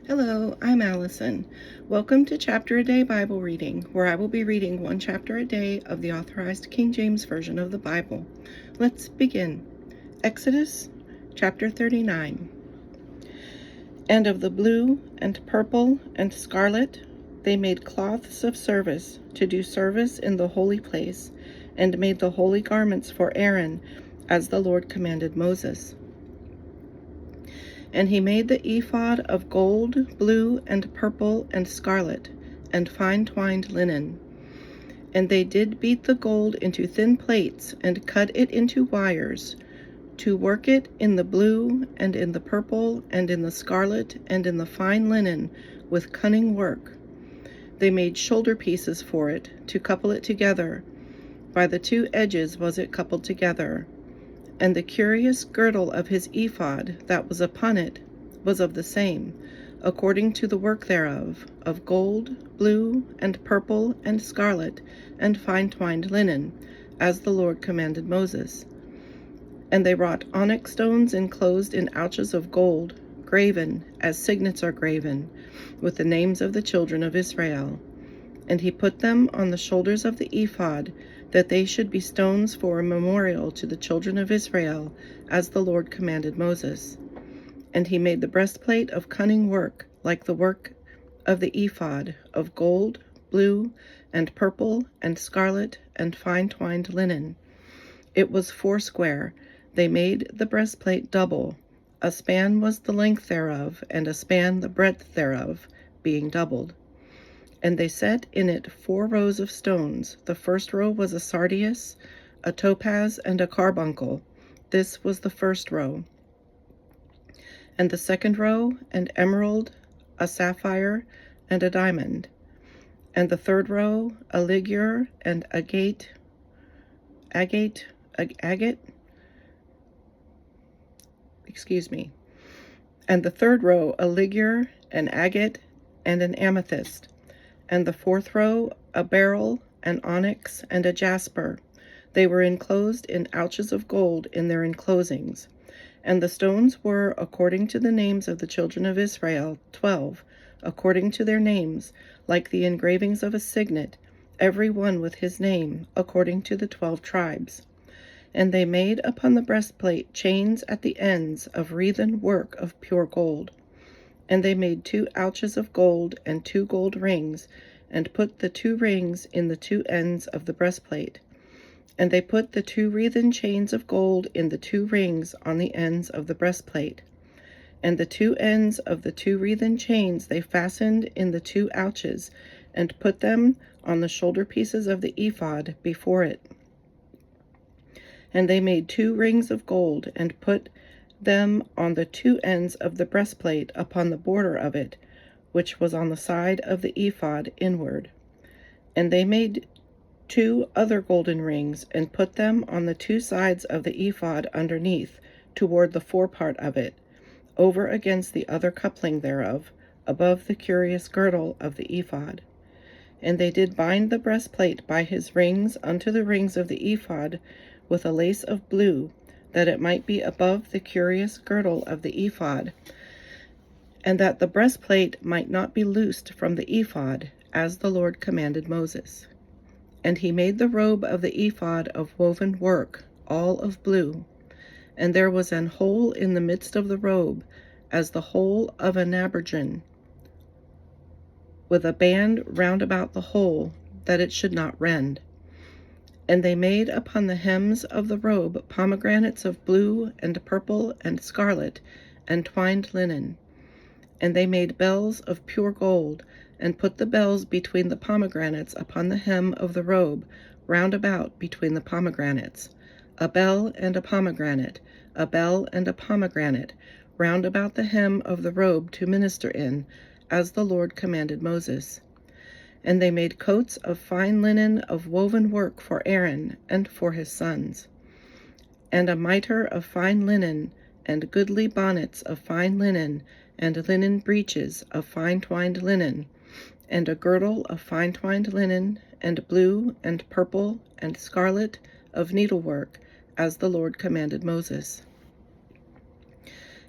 Hello, I'm Allison. Welcome to Chapter a Day Bible Reading, where I will be reading one chapter a day of the Authorized King James Version of the Bible. Let's begin. Exodus chapter 39. And of the blue and purple and scarlet they made cloths of service to do service in the holy place, and made the holy garments for Aaron, as the Lord commanded Moses. And he made the ephod of gold, blue, and purple, and scarlet, and fine twined linen. And they did beat the gold into thin plates, and cut it into wires, to work it in the blue, and in the purple, and in the scarlet, and in the fine linen, with cunning work. They made shoulder pieces for it, to couple it together. By the two edges was it coupled together. And the curious girdle of his ephod that was upon it was of the same, according to the work thereof, of gold, blue, and purple, and scarlet, and fine twined linen, as the Lord commanded Moses. And they wrought onyx stones enclosed in ouches of gold, graven, as signets are graven, with the names of the children of Israel. And he put them on the shoulders of the ephod, that they should be stones for a memorial to the children of Israel, as the Lord commanded Moses. And he made the breastplate of cunning work, like the work of the ephod, of gold, blue, and purple, and scarlet, and fine twined linen. It was foursquare. They made the breastplate double. A span was the length thereof, and a span the breadth thereof, being doubled. And they set in it 4 rows of stones. The first row was a sardius, a topaz, and a carbuncle. This was the first row. And the second row, an emerald, a sapphire, and a diamond. And the third row, a ligure, and agate. And the third row, a ligure, an agate, and an amethyst. And the fourth row, a beryl, an onyx, and a jasper. They were enclosed in ouches of gold in their enclosings. And the stones were, according to the names of the children of Israel, 12, according to their names, like the engravings of a signet, every one with his name, according to the 12 tribes. And they made upon the breastplate chains at the ends of wreathen work of pure gold. And they made 2 ouches of gold and 2 gold rings, and put the 2 rings in the 2 ends of the breastplate. And they put the 2 wreathen chains of gold in the 2 rings on the ends of the breastplate. And the 2 ends of the 2 wreathen chains they fastened in the 2 ouches, and put them on the shoulder pieces of the ephod before it. And they made 2 rings of gold, and put them on the 2 ends of the breastplate upon the border of it, which was on the side of the ephod inward. And they made 2 other golden rings, and put them on the 2 sides of the ephod underneath, toward the forepart of it, over against the other coupling thereof, above the curious girdle of the ephod. And they did bind the breastplate by his rings unto the rings of the ephod with a lace of blue, that it might be above the curious girdle of the ephod, and that the breastplate might not be loosed from the ephod, as the Lord commanded Moses. And he made the robe of the ephod of woven work, all of blue. And there was an hole in the midst of the robe, as the hole of an habergeon, with a band round about the hole, that it should not rend. And they made upon the hems of the robe pomegranates of blue and purple and scarlet, and twined linen. And they made bells of pure gold, and put the bells between the pomegranates upon the hem of the robe, round about between the pomegranates. A bell and a pomegranate, a bell and a pomegranate, round about the hem of the robe to minister in, as the Lord commanded Moses. And they made coats of fine linen of woven work for Aaron and for his sons, and a mitre of fine linen, and goodly bonnets of fine linen, and linen breeches of fine twined linen, and a girdle of fine twined linen, and blue and purple and scarlet of needlework, as the Lord commanded Moses.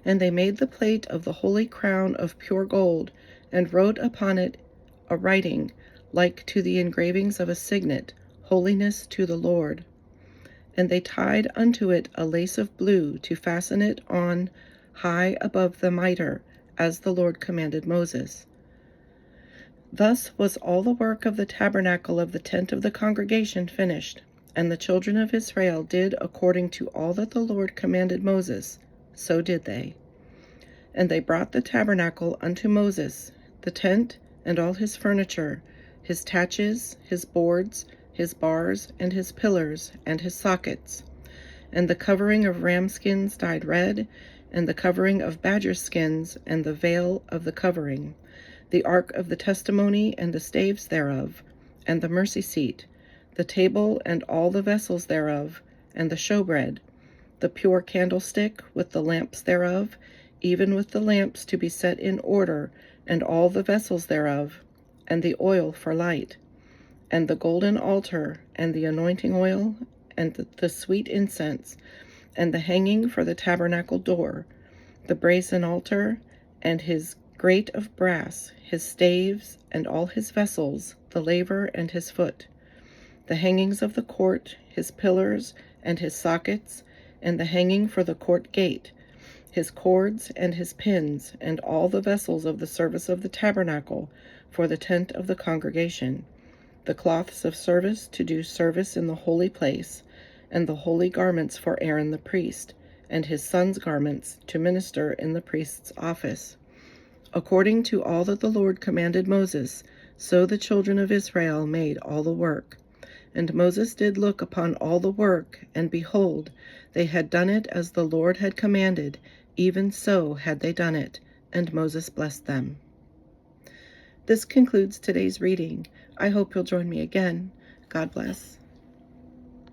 And they made the plate of the holy crown of pure gold, and wrote upon it a writing like to the engravings of a signet, Holiness to the Lord. And they tied unto it a lace of blue to fasten it on high above the mitre, as the Lord commanded Moses. Thus was all the work of the tabernacle of the tent of the congregation finished. And the children of Israel did according to all that the Lord commanded Moses, so did they. And they brought the tabernacle unto Moses, the tent, and all his furniture, his taches, his boards, his bars, and his pillars, and his sockets, and the covering of ram skins dyed red, and the covering of badger skins, and the veil of the covering, the ark of the testimony, and the staves thereof, and the mercy seat, the table, and all the vessels thereof, and the showbread, the pure candlestick, with the lamps thereof, even with the lamps to be set in order, and all the vessels thereof, and the oil for light, and the golden altar, and the anointing oil, and the sweet incense, and the hanging for the tabernacle door, the brazen altar, and his grate of brass, his staves, and all his vessels, the laver and his foot, the hangings of the court, his pillars, and his sockets, and the hanging for the court gate, his cords and his pins, and all the vessels of the service of the tabernacle for the tent of the congregation, the cloths of service to do service in the holy place, and the holy garments for Aaron the priest, and his sons' garments to minister in the priest's office. According to all that the Lord commanded Moses, so the children of Israel made all the work. And Moses did look upon all the work, and behold, they had done it as the Lord had commanded, even so had they done it, and Moses blessed them. This concludes today's reading. I hope you'll join me again. God bless.